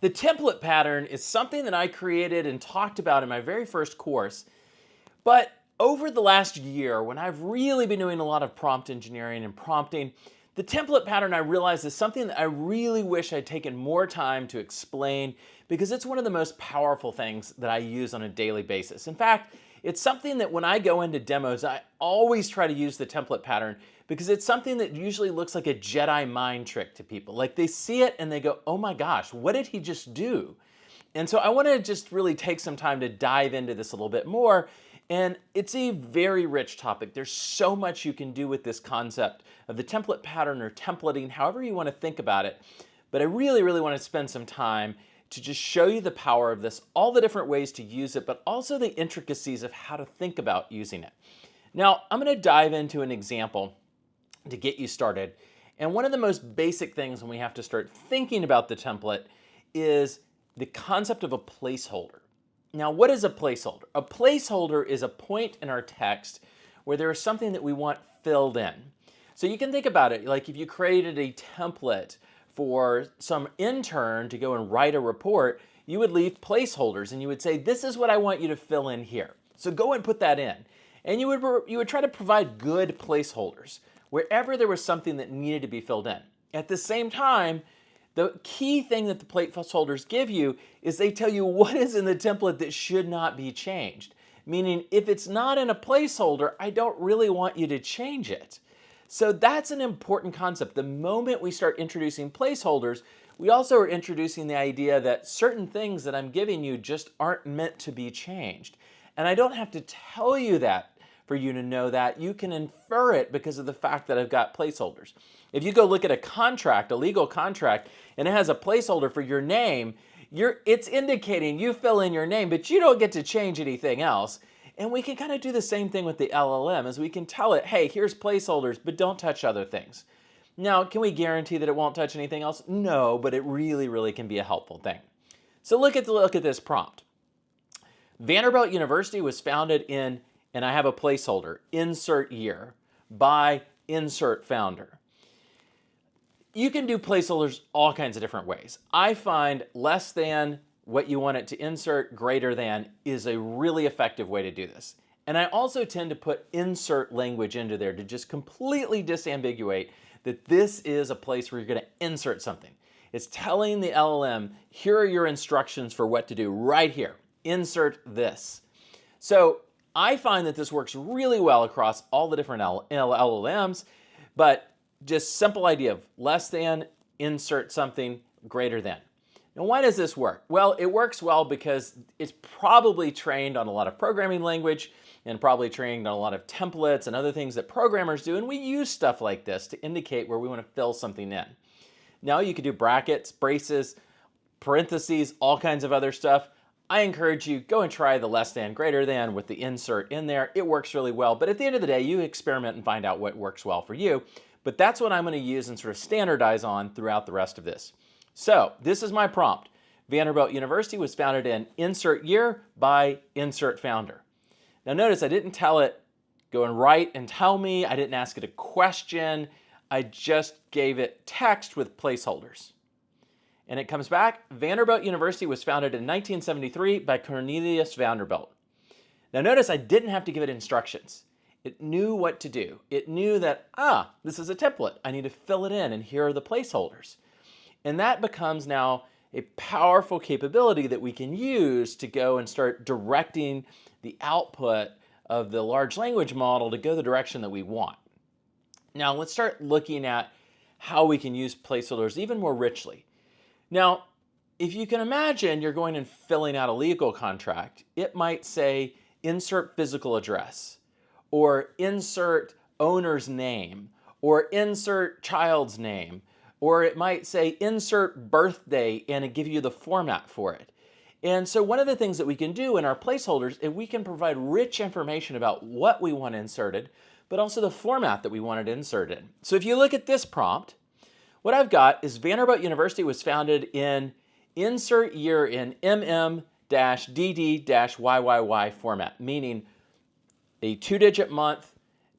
The template pattern is something that I created and talked about in my very first course. But over the last year, when I've really been doing a lot of prompt engineering and prompting, the template pattern I realized is something that I really wish I'd taken more time to explain because it's one of the most powerful things that I use on a daily basis. In fact, it's something that when I go into demos, I always try to use the template pattern because it's something that usually looks like a Jedi mind trick to people. Like they see it and they go, oh my gosh, what did he just do? And so I want to just really take some time to dive into this a little bit more. And it's a very rich topic. There's so much you can do with this concept of the template pattern or templating, however you want to think about it. But I really, really want to spend some time to just show you the power of this, all the different ways to use it, but also the intricacies of how to think about using it. Now, I'm going to dive into an example to get you started. And one of the most basic things when we have to start thinking about the template is the concept of a placeholder. Now, what is a placeholder? A placeholder is a point in our text where there is something that we want filled in. So you can think about it like if you created a template for some intern to go and write a report, you would leave placeholders and you would say, this is what I want you to fill in here. So go and put that in. And you would try to provide good placeholders wherever there was something that needed to be filled in. At the same time, the key thing that the placeholders give you is they tell you what is in the template that should not be changed. Meaning, if it's not in a placeholder, I don't really want you to change it. So that's an important concept. The moment we start introducing placeholders, we also are introducing the idea that certain things that I'm giving you just aren't meant to be changed. And I don't have to tell you that for you to know that. You can infer it because of the fact that I've got placeholders. If you go look at a contract, a legal contract, and it has a placeholder for your name, it's indicating you fill in your name, but you don't get to change anything else. And we can kind of do the same thing with the LLM, as we can tell it, hey, here's placeholders, but don't touch other things. Now, can we guarantee that it won't touch anything else? No, but it really, really can be a helpful thing. So look at this prompt. Vanderbilt University was founded in, and I have a placeholder, insert year, by insert founder. You can do placeholders all kinds of different ways. I find less than what you want it to insert, greater than, is a really effective way to do this. And I also tend to put insert language into there to just completely disambiguate that this is a place where you're going to insert something. It's telling the LLM, here are your instructions for what to do right here. Insert this. So I find that this works really well across all the different LLMs, but just simple idea of less than, insert something, greater than. Now, why does this work? Well, it works well because it's probably trained on a lot of programming language and probably trained on a lot of templates and other things that programmers do, and we use stuff like this to indicate where we want to fill something in. Now, you could do brackets, braces, parentheses, all kinds of other stuff. I encourage you, go and try the less than, greater than with the insert in there. It works really well, but at the end of the day, you experiment and find out what works well for you. But that's what I'm going to use and sort of standardize on throughout the rest of this. So this is my prompt. Vanderbilt University was founded in insert year by insert founder. Now notice I didn't tell it, go and write and tell me. I didn't ask it a question. I just gave it text with placeholders. And it comes back, Vanderbilt University was founded in 1973 by Cornelius Vanderbilt. Now notice I didn't have to give it instructions. It knew what to do. It knew that, this is a template. I need to fill it in, and here are the placeholders. And that becomes now a powerful capability that we can use to go and start directing the output of the large language model to go the direction that we want. Now let's start looking at how we can use placeholders even more richly. Now, if you can imagine you're going and filling out a legal contract, it might say insert physical address, or insert owner's name, or insert child's name, or it might say insert birthday and give you the format for it. And so one of the things that we can do in our placeholders is we can provide rich information about what we want inserted, but also the format that we want it inserted in. So if you look at this prompt, what I've got is Vanderbilt University was founded in insert year in MM-DD-YYY format, meaning a 2-digit month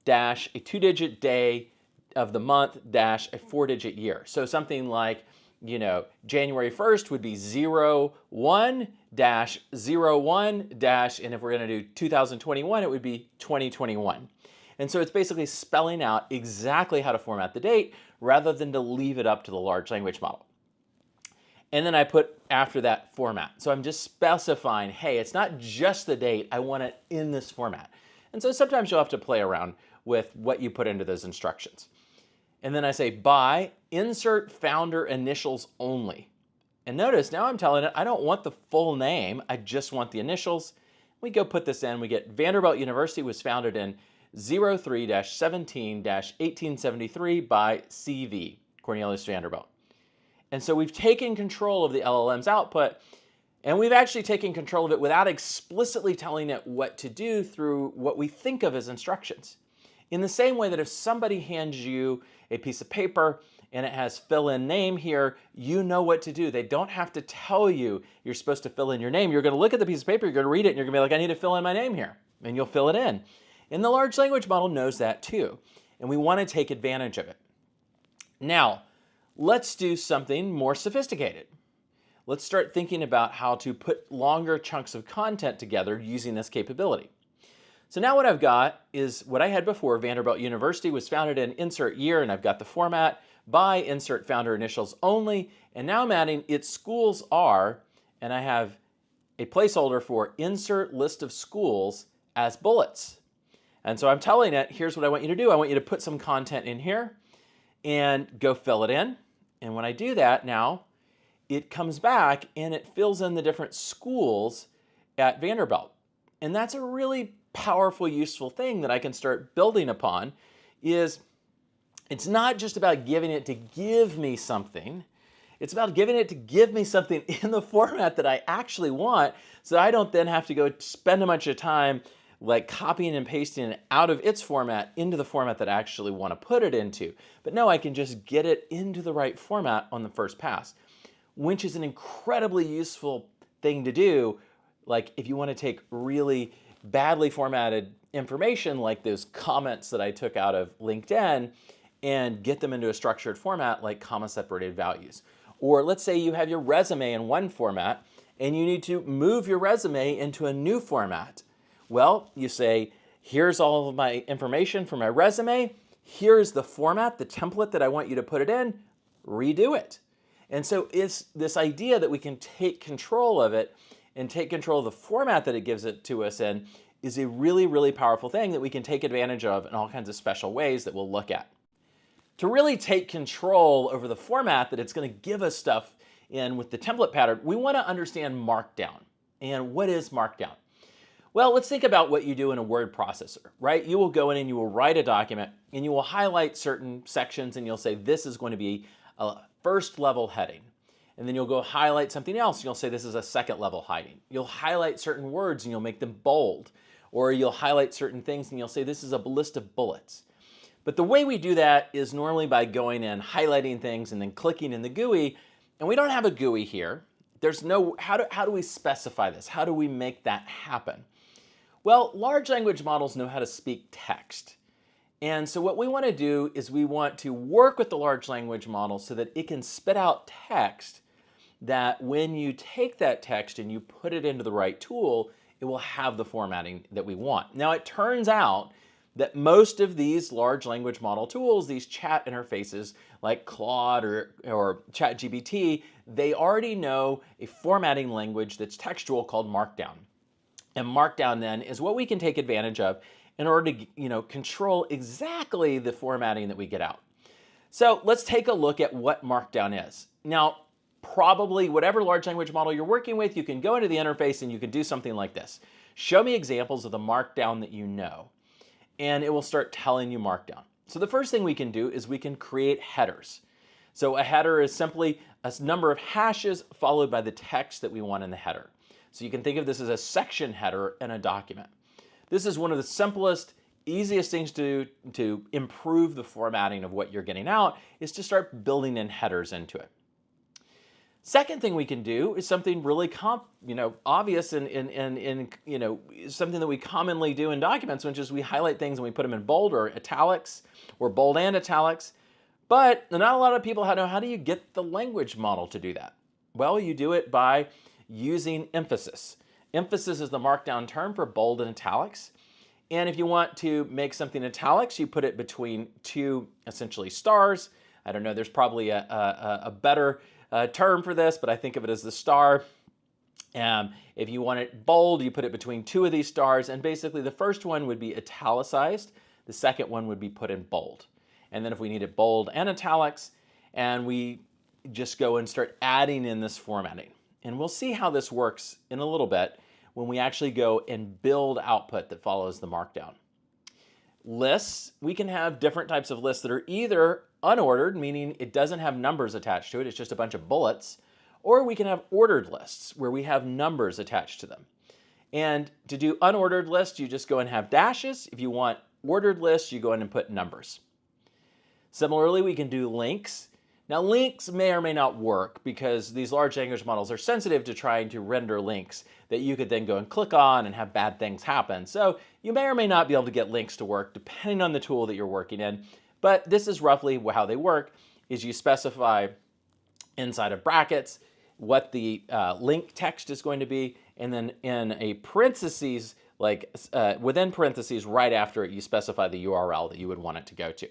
dash a 2-digit day of the month dash a 4-digit year. So something like, January 1st would be 01 dash 01 dash, and if we're going to do 2021, it would be 2021. And so it's basically spelling out exactly how to format the date rather than to leave it up to the large language model. And then I put after that format. So I'm just specifying, hey, it's not just the date, I want it in this format. And so sometimes you'll have to play around with what you put into those instructions. And then I say by insert founder initials only. And notice now I'm telling it I don't want the full name, I just want the initials. We go put this in, we get Vanderbilt University was founded in 03-17-1873 by CV, Cornelius Vanderbilt. And so we've taken control of the LLM's output, and we've actually taken control of it without explicitly telling it what to do through what we think of as instructions. In the same way that if somebody hands you a piece of paper and it has fill in name here, you know what to do. They don't have to tell you you're supposed to fill in your name. You're going to look at the piece of paper, you're going to read it, and you're going to be like, I need to fill in my name here. And you'll fill it in. And the large language model knows that too. And we want to take advantage of it. Now, let's do something more sophisticated. Let's start thinking about how to put longer chunks of content together using this capability. So now what I've got is what I had before. Vanderbilt University was founded in insert year, and I've got the format by insert founder initials only. And now I'm adding its schools are, and I have a placeholder for insert list of schools as bullets. And so I'm telling it, here's what I want you to do. I want you to put some content in here and go fill it in. And when I do that now, it comes back and it fills in the different schools at Vanderbilt. And that's a really powerful, useful thing that I can start building upon. Is it's not just about giving it to give me something. It's about giving it to give me something in the format that I actually want, so I don't then have to go spend a bunch of time like copying and pasting it out of its format into the format that I actually want to put it into. But no, I can just get it into the right format on the first pass, which is an incredibly useful thing to do. Like if you want to take really badly formatted information like those comments that I took out of LinkedIn and get them into a structured format like comma separated values. Or let's say you have your resume in one format and you need to move your resume into a new format. Well, you say, here's all of my information for my resume. Here's the format, the template that I want you to put it in. Redo it. And so it's this idea that we can take control of it and take control of the format that it gives it to us in is a really, really powerful thing that we can take advantage of in all kinds of special ways that we'll look at. To really take control over the format that it's going to give us stuff in with the template pattern, we want to understand Markdown. And what is Markdown? Well, let's think about what you do in a word processor, right? You will go in and you will write a document and you will highlight certain sections and you'll say this is going to be a first level heading. And then you'll go highlight something else and you'll say this is a second level heading. You'll highlight certain words and you'll make them bold. Or you'll highlight certain things and you'll say this is a list of bullets. But the way we do that is normally by going and highlighting things and then clicking in the GUI. And we don't have a GUI here. There's no, how do we specify this? How do we make that happen? Well, large language models know how to speak text. And so what we want to do is we want to work with the large language model so that it can spit out text that when you take that text and you put it into the right tool, it will have the formatting that we want. Now, it turns out that most of these large language model tools, these chat interfaces like Claude or ChatGPT, they already know a formatting language that's textual called Markdown. And Markdown then is what we can take advantage of in order to control exactly the formatting that we get out. So let's take a look at what Markdown is. Now, probably whatever large language model you're working with, you can go into the interface and you can do something like this. Show me examples of the Markdown that you know, and it will start telling you Markdown. So the first thing we can do is we can create headers. So a header is simply a number of hashes followed by the text that we want in the header. So you can think of this as a section header in a document. This is one of the simplest, easiest things to improve the formatting of what you're getting out is to start building in headers into it. Second thing we can do is something really obvious and something that we commonly do in documents, which is we highlight things and we put them in bold or italics or bold and italics. But not a lot of people know how do you get the language model to do that? Well, you do it by using emphasis. Emphasis is the markdown term for bold and italics. And if you want to make something italics, you put it between two essentially stars. I don't know, there's probably a better term for this, but I think of it as the star. If you want it bold, you put it between two of these stars. And basically the first one would be italicized. The second one would be put in bold. And then if we need it bold and italics, and we just go and start adding in this formatting. And we'll see how this works in a little bit when we actually go and build output that follows the markdown. Lists, we can have different types of lists that are either unordered, meaning it doesn't have numbers attached to it, it's just a bunch of bullets, or we can have ordered lists where we have numbers attached to them. And to do unordered lists, you just go and have dashes. If you want ordered lists, you go in and put numbers. Similarly, we can do links. Now, links may or may not work because these large language models are sensitive to trying to render links that you could then go and click on and have bad things happen. So you may or may not be able to get links to work depending on the tool that you're working in. But this is roughly how they work, is you specify inside of brackets what the link text is going to be, and then in a parentheses, within parentheses right after it, you specify the URL that you would want it to go to.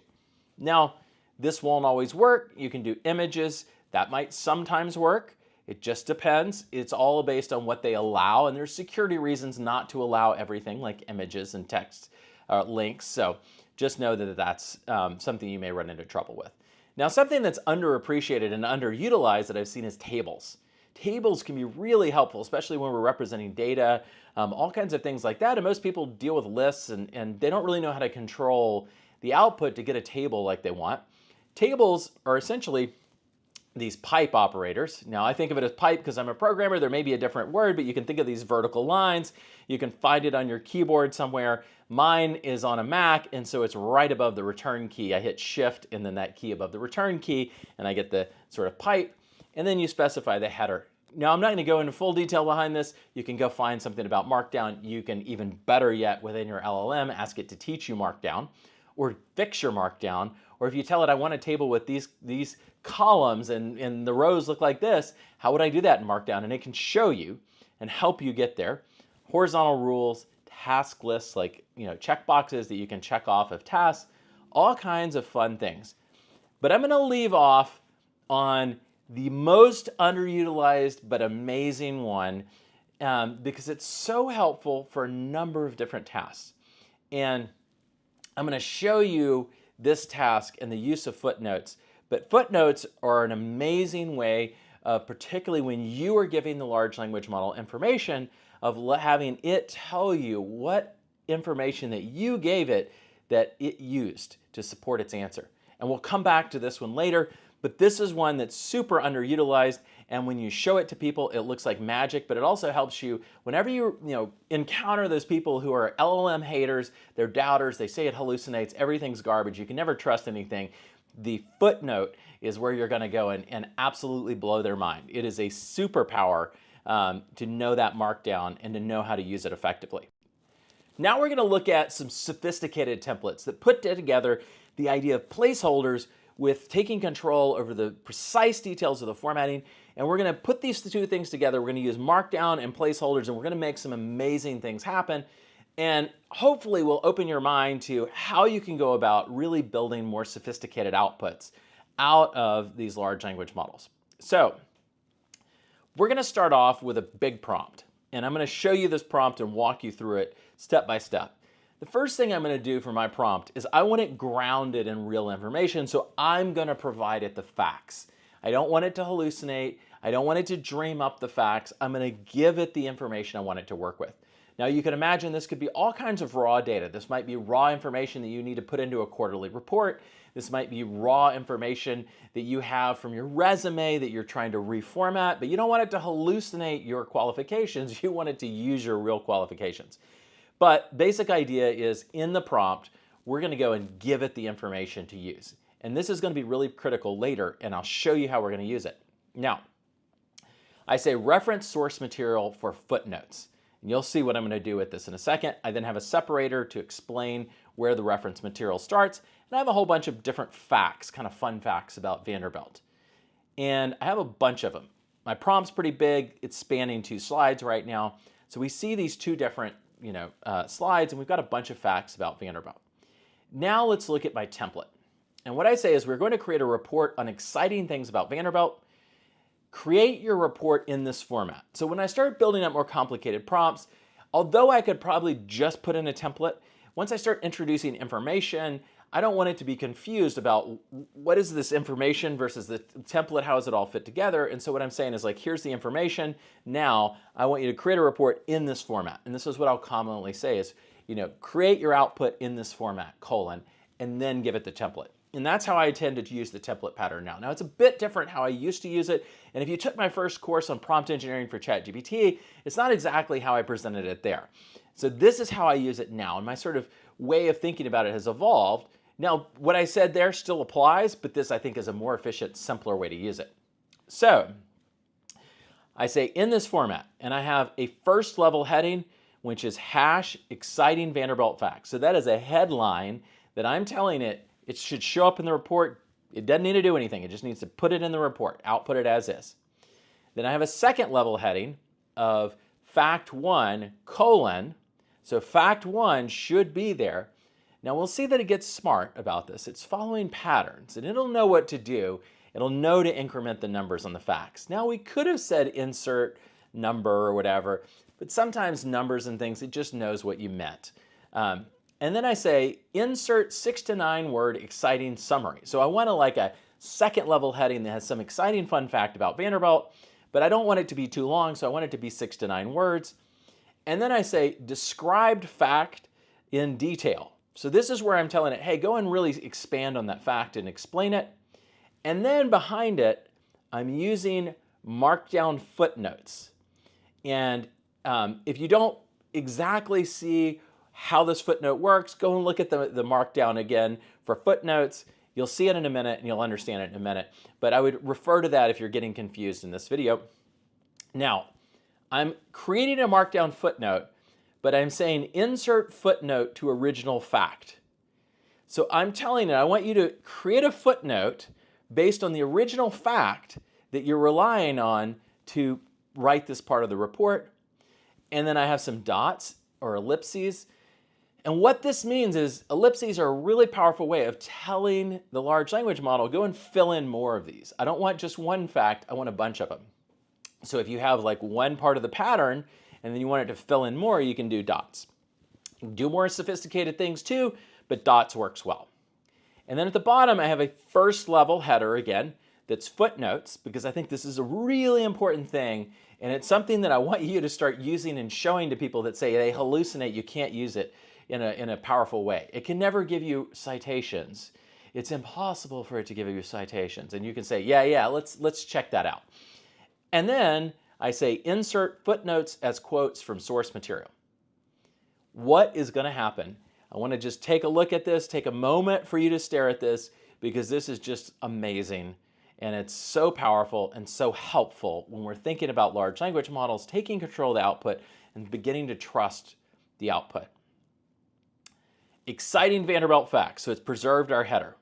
Now, this won't always work. You can do images. That might sometimes work. It just depends. It's all based on what they allow, and there's security reasons not to allow everything like images and text links. So just know that that's something you may run into trouble with. Now, something that's underappreciated and underutilized that I've seen is tables. Tables can be really helpful, especially when we're representing data, all kinds of things like that. And most people deal with lists and they don't really know how to control the output to get a table like they want. Tables are essentially these pipe operators. Now, I think of it as pipe because I'm a programmer. There may be a different word, but you can think of these vertical lines. You can find it on your keyboard somewhere. Mine is on a Mac, and so it's right above the return key. I hit Shift and then that key above the return key, and I get the sort of pipe, and then you specify the header. Now, I'm not going to go into full detail behind this. You can go find something about Markdown. You can, even better yet, within your LLM, ask it to teach you Markdown or fix your Markdown. Or if you tell it, I want a table with these columns and the rows look like this, how would I do that in Markdown? And it can show you and help you get there. Horizontal rules, task lists, like checkboxes that you can check off of tasks, all kinds of fun things. But I'm going to leave off on the most underutilized but amazing one because it's so helpful for a number of different tasks. And I'm going to show you this task and the use of footnotes. But footnotes are an amazing way, particularly when you are giving the large language model information, of having it tell you what information that you gave it that it used to support its answer. And we'll come back to this one later, but this is one that's super underutilized, and when you show it to people, it looks like magic, but it also helps you whenever you encounter those people who are LLM haters, they're doubters, they say it hallucinates, everything's garbage, you can never trust anything. The footnote is where you're going to go and absolutely blow their mind. It is a superpower to know that Markdown and to know how to use it effectively. Now we're going to look at some sophisticated templates that put together the idea of placeholders with taking control over the precise details of the formatting. And we're going to put these two things together. We're going to use Markdown and placeholders, and we're going to make some amazing things happen. And hopefully we'll open your mind to how you can go about really building more sophisticated outputs out of these large language models. So we're going to start off with a big prompt. And I'm going to show you this prompt and walk you through it step by step. The first thing I'm going to do for my prompt is I want it grounded in real information, so I'm going to provide it the facts. I don't want it to hallucinate. I don't want it to dream up the facts. I'm going to give it the information I want it to work with. Now, you can imagine this could be all kinds of raw data. This might be raw information that you need to put into a quarterly report. This might be raw information that you have from your resume that you're trying to reformat, but you don't want it to hallucinate your qualifications. You want it to use your real qualifications. But basic idea is in the prompt, we're going to go and give it the information to use. And this is going to be really critical later, and I'll show you how we're going to use it. Now, I say reference source material for footnotes. And you'll see what I'm going to do with this in a second. I then have a separator to explain where the reference material starts. And I have a whole bunch of different facts, kind of fun facts about Vanderbilt. And I have a bunch of them. My prompt's pretty big. It's spanning 2 slides right now. So we see these 2 different slides, and we've got a bunch of facts about Vanderbilt. Now let's look at my template. And what I say is we're going to create a report on exciting things about Vanderbilt. Create your report in this format. So when I start building up more complicated prompts, although I could probably just put in a template, once I start introducing information, I don't want it to be confused about what is this information versus the template, how does it all fit together? And so what I'm saying is like, here's the information. Now I want you to create a report in this format. And this is what I'll commonly say is, create your output in this format, and then give it the template. And that's how I tend to use the template pattern now. Now it's a bit different how I used to use it. And if you took my first course on prompt engineering for ChatGPT, it's not exactly how I presented it there. So this is how I use it now. And my sort of way of thinking about it has evolved. Now, what I said there still applies, but this I think is a more efficient, simpler way to use it. So I say in this format, and I have a first level heading, which is #exciting Vanderbilt facts. So that is a headline that I'm telling it should show up in the report. It doesn't need to do anything. It just needs to put it in the report, output it as is. Then I have a second level heading of fact 1, so fact 1 should be there. Now we'll see that it gets smart about this. It's following patterns, and it'll know what to do. It'll know to increment the numbers on the facts. Now we could have said insert number or whatever, but sometimes numbers and things, it just knows what you meant. And then I say insert 6 to 9 word exciting summary. So I want like a second level heading that has some exciting fun fact about Vanderbilt, but I don't want it to be too long, so I want it to be 6 to 9 words. And then I say described fact in detail. So this is where I'm telling it, hey, go and really expand on that fact and explain it. And then behind it, I'm using markdown footnotes. And if you don't exactly see how this footnote works, go and look at the markdown again for footnotes. You'll see it in a minute and you'll understand it in a minute. But I would refer to that if you're getting confused in this video. Now, I'm creating a markdown footnote, but I'm saying insert footnote to original fact. So I'm telling it, I want you to create a footnote based on the original fact that you're relying on to write this part of the report. And then I have some dots or ellipses. And what this means is ellipses are a really powerful way of telling the large language model, go and fill in more of these. I don't want just one fact, I want a bunch of them. So if you have like one part of the pattern and then you want it to fill in more, you can do dots. You can do more sophisticated things too, but dots works well. And then at the bottom, I have a first level header again, that's footnotes, because I think this is a really important thing. And it's something that I want you to start using and showing to people that say they hallucinate, you can't use it in a powerful way. It can never give you citations. It's impossible for it to give you citations. And you can say, yeah, let's check that out. And then I say insert footnotes as quotes from source material. What is going to happen? I want to just take a look at this, take a moment for you to stare at this, because this is just amazing. And it's so powerful and so helpful when we're thinking about large language models, taking control of the output and beginning to trust the output. Exciting Vanderbilt facts. So it's preserved our header.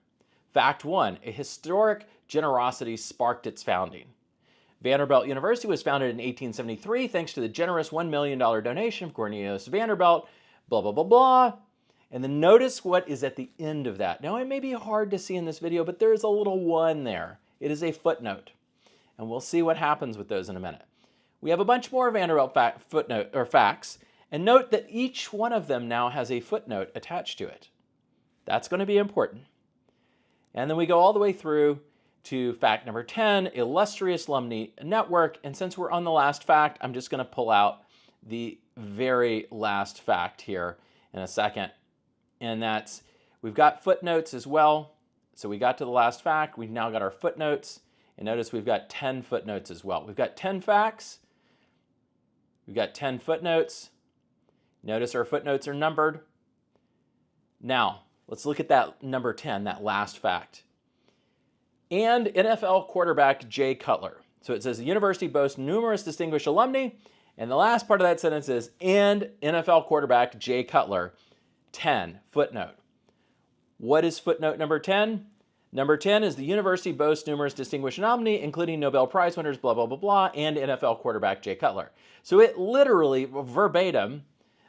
Fact 1, a historic generosity sparked its founding. Vanderbilt University was founded in 1873 thanks to the generous $1 million donation from Cornelius Vanderbilt, blah, blah, blah, blah. And then notice what is at the end of that. Now, it may be hard to see in this video, but there is a little 1 there. It is a footnote. And we'll see what happens with those in a minute. We have a bunch more Vanderbilt facts. And note that each one of them now has a footnote attached to it. That's going to be important. And then we go all the way through to fact number 10, illustrious alumni network. And since we're on the last fact, I'm just going to pull out the very last fact here in a second. And that's, we've got footnotes as well. So we got to the last fact. We've now got our footnotes. And notice we've got 10 footnotes as well. We've got 10 facts. We've got 10 footnotes. Notice our footnotes are numbered. Now, let's look at that number 10, that last fact. And NFL quarterback Jay Cutler. So it says the university boasts numerous distinguished alumni. And the last part of that sentence is, and NFL quarterback Jay Cutler, 10, footnote. What is footnote number 10? Number 10 is the university boasts numerous distinguished alumni, including Nobel Prize winners, blah, blah, blah, blah, and NFL quarterback Jay Cutler. So it literally, verbatim,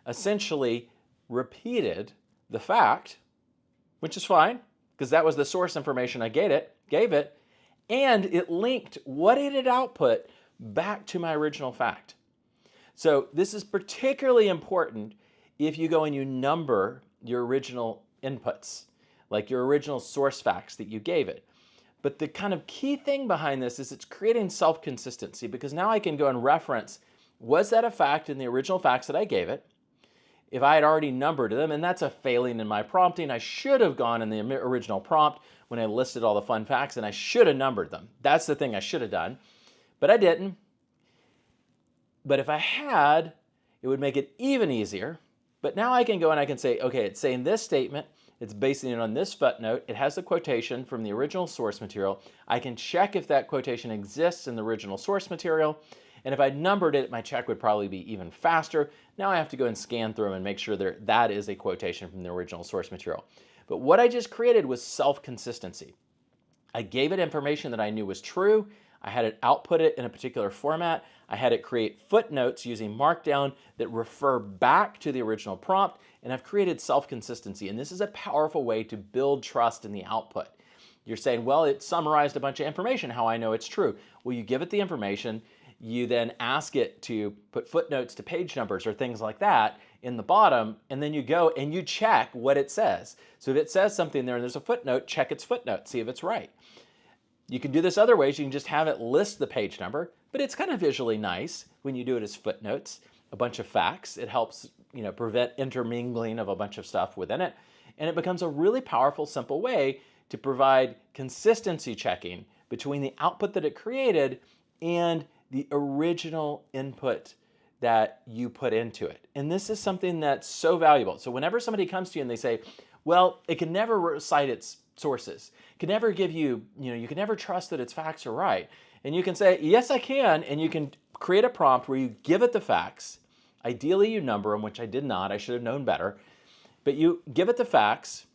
essentially repeated the fact, which is fine, because that was the source information I gave it, and it linked what it had output back to my original fact. So this is particularly important if you go and you number your original inputs, like your original source facts that you gave it. But the kind of key thing behind this is it's creating self-consistency, because now I can go and reference, was that a fact in the original facts that I gave it? If I had already numbered them, and that's a failing in my prompting, I should have gone in the original prompt when I listed all the fun facts, and I should have numbered them. That's the thing I should have done, but I didn't. But if I had, it would make it even easier. But now I can go and I can say, okay, it's saying this statement, it's basing it on this footnote, it has the quotation from the original source material. I can check if that quotation exists in the original source material. And if I numbered it, my check would probably be even faster. Now I have to go and scan through them and make sure that is a quotation from the original source material. But what I just created was self-consistency. I gave it information that I knew was true. I had it output it in a particular format. I had it create footnotes using Markdown that refer back to the original prompt, and I've created self-consistency. And this is a powerful way to build trust in the output. You're saying, well, it summarized a bunch of information, how I know it's true. Well, you give it the information, you then ask it to put footnotes to page numbers or things like that in the bottom, and then you go and you check what it says. So if it says something there and there's a footnote, check its footnote, see if it's right. You can do this other ways. You can just have it list the page number, but it's kind of visually nice when you do it as footnotes, a bunch of facts. It helps, prevent intermingling of a bunch of stuff within it. And it becomes a really powerful, simple way to provide consistency checking between the output that it created and the original input that you put into it. And this is something that's so valuable. So whenever somebody comes to you and they say, well, it can never cite its sources, can never give you, you can never trust that its facts are right. And you can say, yes, I can. And you can create a prompt where you give it the facts. Ideally, you number them, which I did not. I should have known better. But you give it the facts.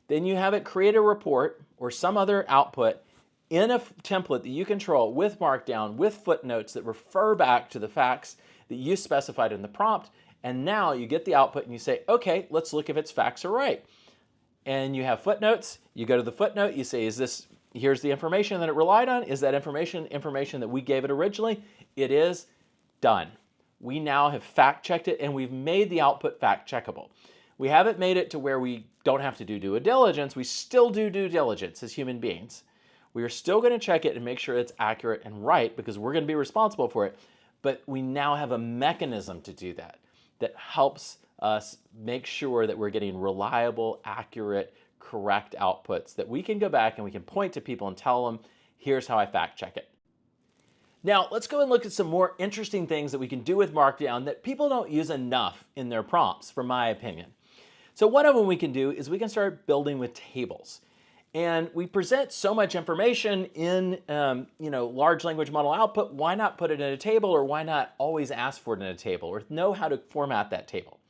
Then you have it create a report or some other output in a template that you control with Markdown, with footnotes that refer back to the facts that you specified in the prompt. And now you get the output and you say, okay, let's look if its facts are right. And you have footnotes. You go to the footnote. You say, here's the information that it relied on. Is that information that we gave it originally? It is. Done. We now have fact checked it and we've made the output fact checkable. We haven't made it to where we don't have to do due diligence. We still do due diligence as human beings. We are still going to check it and make sure it's accurate and right because we're going to be responsible for it. But we now have a mechanism to do that that helps us make sure that we're getting reliable, accurate, correct outputs that we can go back and we can point to people and tell them, here's how I fact check it. Now, let's go and look at some more interesting things that we can do with Markdown that people don't use enough in their prompts, from my opinion. So one of them we can do is we can start building with tables. And we present so much information in large language model output. Why not put it in a table, or why not always ask for it in a table or know how to format that table?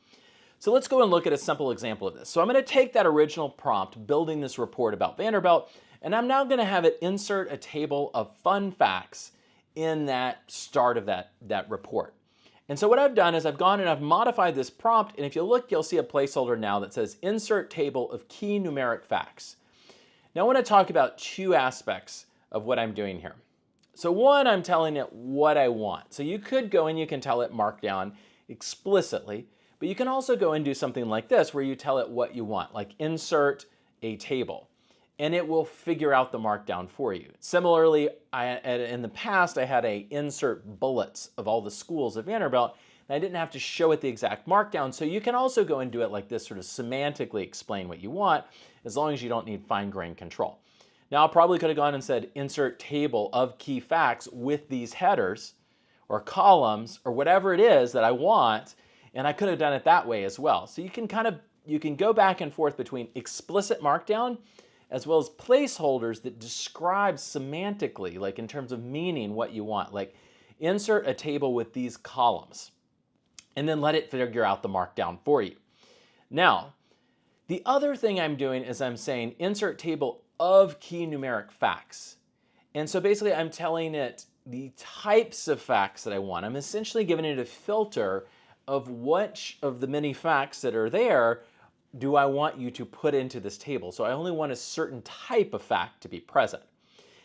So let's go and look at a simple example of this. So I'm going to take that original prompt, building this report about Vanderbilt, and I'm now going to have it insert a table of fun facts in that start of that report. And so what I've done is I've gone and I've modified this prompt, and if you look, you'll see a placeholder now that says insert table of key numeric facts. Now I want to talk about two aspects of what I'm doing here. So one, I'm telling it what I want. So you could go and you can tell it Markdown explicitly, but you can also go and do something like this where you tell it what you want, like insert a table, and it will figure out the Markdown for you. Similarly, in the past, I had a insert bullets of all the schools at Vanderbilt, and I didn't have to show it the exact Markdown. So you can also go and do it like this, sort of semantically explain what you want, as long as you don't need fine-grained control. Now, I probably could have gone and said insert table of key facts with these headers or columns or whatever it is that I want, and I could have done it that way as well. So you can go back and forth between explicit Markdown as well as placeholders that describe semantically, like in terms of meaning, what you want. Like insert a table with these columns, and then let it figure out the Markdown for you. Now, The other thing I'm doing is I'm saying insert table of key numeric facts. And so basically I'm telling it the types of facts that I want. I'm essentially giving it a filter of which of the many facts that are there do I want you to put into this table. So I only want a certain type of fact to be present.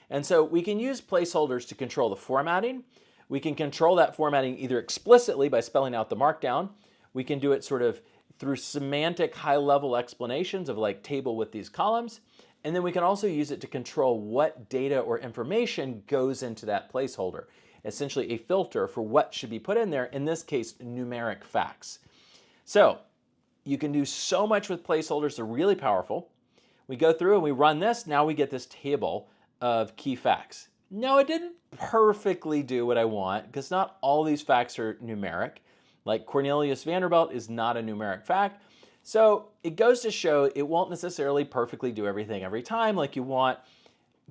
And so we can use placeholders to control the formatting. We can control that formatting either explicitly by spelling out the markdown. We can do it sort of through semantic high-level explanations of like table with these columns. And then we can also use it to control what data or information goes into that placeholder. Essentially a filter for what should be put in there, in this case, numeric facts. So you can do so much with placeholders. They're really powerful. We go through and we run this. Now we get this table of key facts. Now it didn't perfectly do what I want because not all these facts are numeric. Like Cornelius Vanderbilt is not a numeric fact. So it goes to show it won't necessarily perfectly do everything every time like you want.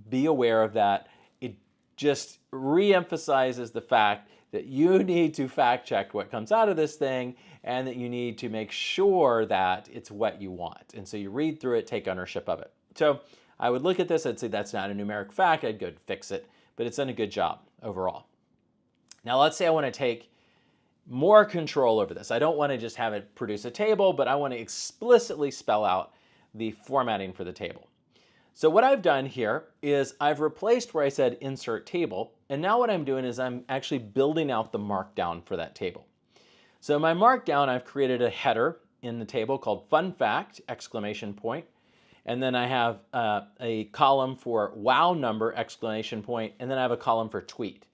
Be aware of that. It just re-emphasizes the fact that you need to fact check what comes out of this thing and that you need to make sure that it's what you want. And so you read through it, take ownership of it. So I would look at this, I'd say that's not a numeric fact, I'd go fix it, but it's done a good job overall. Now let's say I want to take more control over this. I don't want to just have it produce a table, but I want to explicitly spell out the formatting for the table. So what I've done here is I've replaced where I said insert table, and now what I'm doing is I'm actually building out the markdown for that table. So my markdown, I've created a header in the table called fun fact, exclamation point, and then I have a column for wow number, exclamation point, and then I have a column for tweet.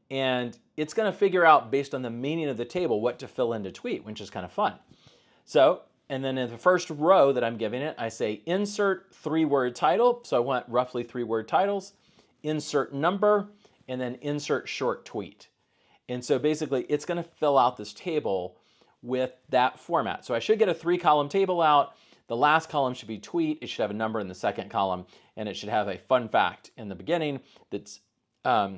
And it's going to figure out based on the meaning of the table what to fill into tweet, which is kind of fun. So, and then in the first row that I'm giving it, I say insert 3-word title. So I want roughly 3-word titles, insert number, and then insert short tweet. And so basically it's going to fill out this table with that format. So I should get a 3-column table out. The last column should be tweet. It should have a number in the second column, and it should have a fun fact in the beginning that's a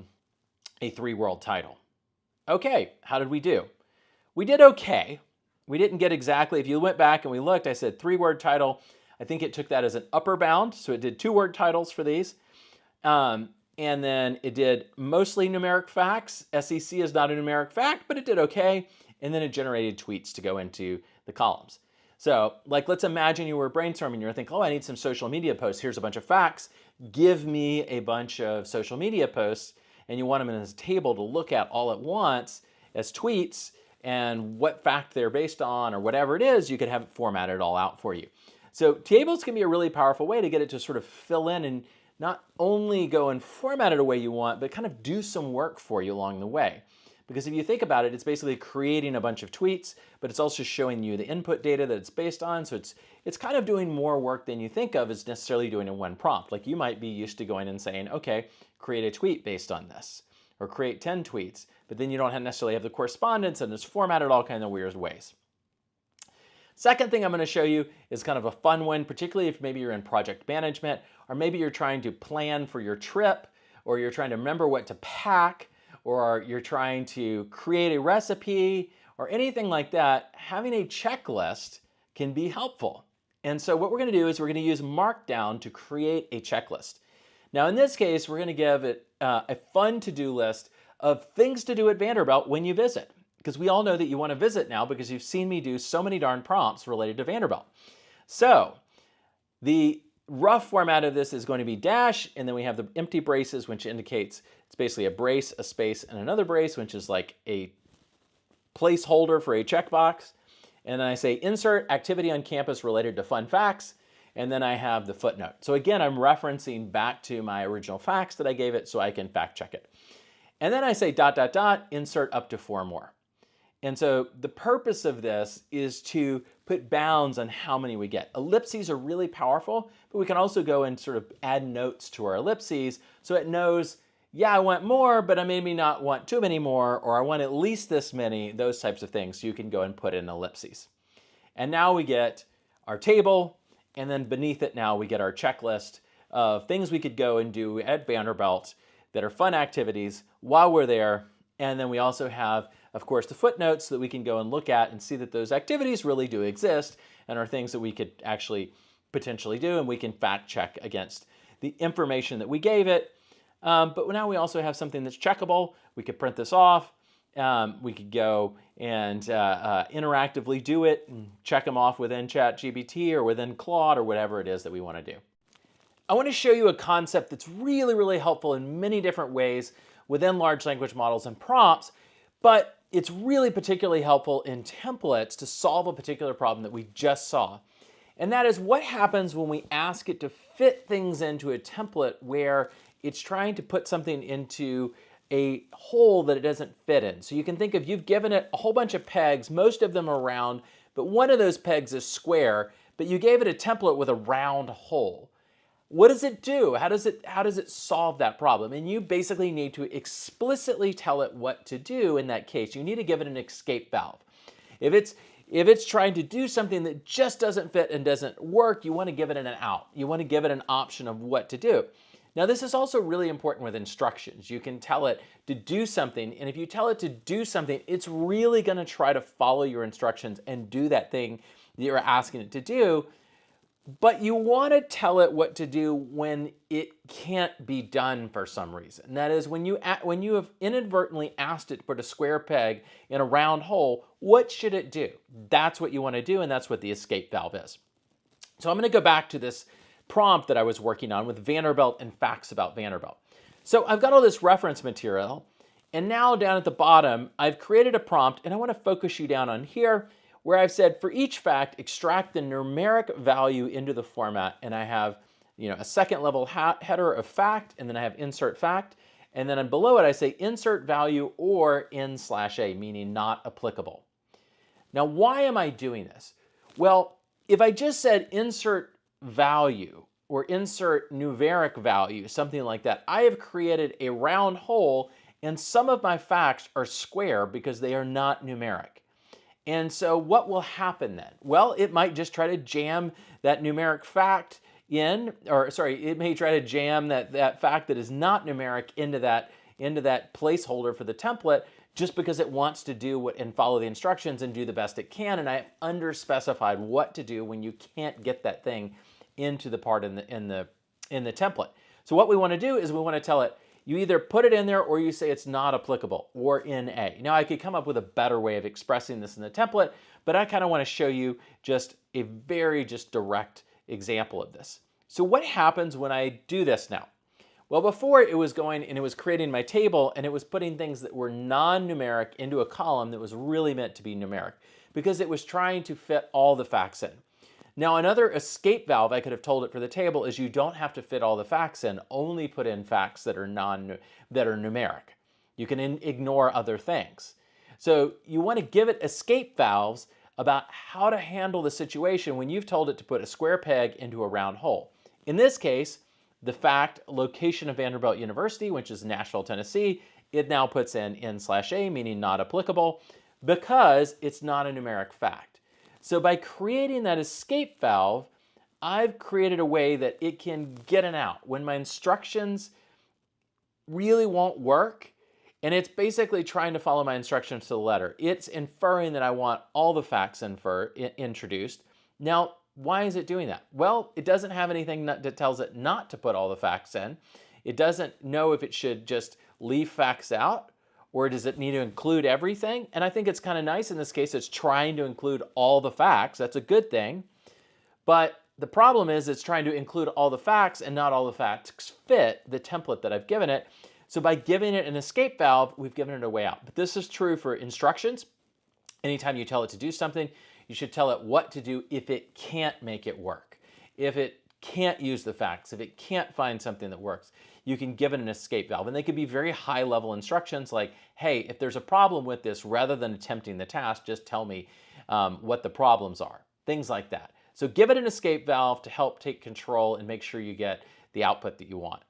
3-word title. Okay, how did we do? We did okay. We didn't get exactly, if you went back and we looked, I said 3-word title. I think it took that as an upper bound, so it did 2-word titles for these. And then it did mostly numeric facts. SEC is not a numeric fact, but it did okay. And then it generated tweets to go into the columns. So like, let's imagine you were brainstorming, you're thinking, oh, I need some social media posts. Here's a bunch of facts. Give me a bunch of social media posts. And you want them in this table to look at all at once as tweets and what fact they're based on or whatever it is, you could have it formatted all out for you. So tables can be a really powerful way to get it to sort of fill in and not only go and format it the way you want, but kind of do some work for you along the way. Because if you think about it, it's basically creating a bunch of tweets, but it's also showing you the input data that it's based on. So it's kind of doing more work than you think of as necessarily doing in one prompt. Like you might be used to going and saying, okay, create a tweet based on this, or create 10 tweets, but then you don't necessarily have the correspondence and it's formatted all kinds of weird ways. Second thing I'm going to show you is kind of a fun one, particularly if maybe you're in project management, or maybe you're trying to plan for your trip, or you're trying to remember what to pack, or you're trying to create a recipe, or anything like that. Having a checklist can be helpful. And so what we're going to do is we're going to use Markdown to create a checklist. Now in this case, we're going to give it a fun to-do list of things to do at Vanderbilt when you visit. Because we all know that you want to visit now because you've seen me do so many darn prompts related to Vanderbilt. So the rough format of this is going to be dash, and then we have the empty braces, which indicates it's basically a brace, a space, and another brace, which is like a placeholder for a checkbox. And then I say insert activity on campus related to fun facts, and then I have the footnote. So again, I'm referencing back to my original facts that I gave it so I can fact check it. And then I say ... insert up to 4 more. And so the purpose of this is to put bounds on how many we get. Ellipses are really powerful, but we can also go and sort of add notes to our ellipses so it knows, yeah, I want more, but I maybe not want too many more, or I want at least this many, those types of things. So you can go and put in ellipses. And now we get our table, and then beneath it now we get our checklist of things we could go and do at Vanderbilt that are fun activities while we're there And then we also have, of course, the footnotes so that we can go and look at and see that those activities really do exist and are things that we could actually potentially do, and we can fact check against the information that we gave it. But now we also have something that's checkable. We could print this off. We could go and interactively do it and check them off within ChatGPT or within Claude or whatever it is that we want to do. I want to show you a concept that's really, really helpful in many different ways within large language models and prompts, but it's really particularly helpful in templates to solve a particular problem that we just saw. And that is what happens when we ask it to fit things into a template where it's trying to put something into a hole that it doesn't fit in. So you can think of, you've given it a whole bunch of pegs, most of them are round, but one of those pegs is square, but you gave it a template with a round hole. What does it do? How does it solve that problem? And you basically need to explicitly tell it what to do in that case. You need to give it an escape valve. If it's trying to do something that just doesn't fit and doesn't work, you want to give it an out. You want to give it an option of what to do. Now, this is also really important with instructions. You can tell it to do something, and if you tell it to do something, it's really going to try to follow your instructions and do that thing that you're asking it to do. But you want to tell it what to do when it can't be done for some reason. That is, when you have inadvertently asked it to put a square peg in a round hole, what should it do? That's what you want to do, and that's what the escape valve is. So I'm going to go back to this prompt that I was working on with Vanderbilt and facts about Vanderbilt. So I've got all this reference material, and now down at the bottom, I've created a prompt, and I want to focus you down on here, where I've said for each fact, extract the numeric value into the format, and I have, a second level header of fact, and then I have insert fact, and then below it I say insert value or n/a, meaning not applicable. Now, why am I doing this? Well, if I just said insert value or insert numeric value, something like that, I have created a round hole, and some of my facts are square because they are not numeric. And so what will happen then? Well, it might just try to jam that numeric fact in, it may try to jam that fact that is not numeric into that placeholder for the template, just because it wants to do what and follow the instructions and do the best it can. And I have underspecified what to do when you can't get that thing into the part in the template. So what we want to do is we want to tell it, you either put it in there or you say it's not applicable, or NA. Now, I could come up with a better way of expressing this in the template, but I kind of want to show you just a very direct example of this. So what happens when I do this now? Well, before it was going and it was creating my table, and it was putting things that were non-numeric into a column that was really meant to be numeric, because it was trying to fit all the facts in. Now, another escape valve I could have told it for the table is you don't have to fit all the facts in, only put in facts that are numeric. You can ignore other things. So you want to give it escape valves about how to handle the situation when you've told it to put a square peg into a round hole. In this case, the fact location of Vanderbilt University, which is Nashville, Tennessee, it now puts in n/a, meaning not applicable, because it's not a numeric fact. So by creating that escape valve, I've created a way that it can get an out when my instructions really won't work, and it's basically trying to follow my instructions to the letter. It's inferring that I want all the facts introduced. Now, why is it doing that? Well, it doesn't have anything that tells it not to put all the facts in. It doesn't know if it should just leave facts out, or does it need to include everything? And I think it's kind of nice in this case, it's trying to include all the facts. That's a good thing. But the problem is it's trying to include all the facts, and not all the facts fit the template that I've given it. So by giving it an escape valve, we've given it a way out. But this is true for instructions. Anytime you tell it to do something, you should tell it what to do if it can't make it work. If it can't use the facts, if it can't find something that works, you can give it an escape valve. And they could be very high level instructions like, hey, if there's a problem with this, rather than attempting the task, just tell me what the problems are. Things like that. So give it an escape valve to help take control and make sure you get the output that you want.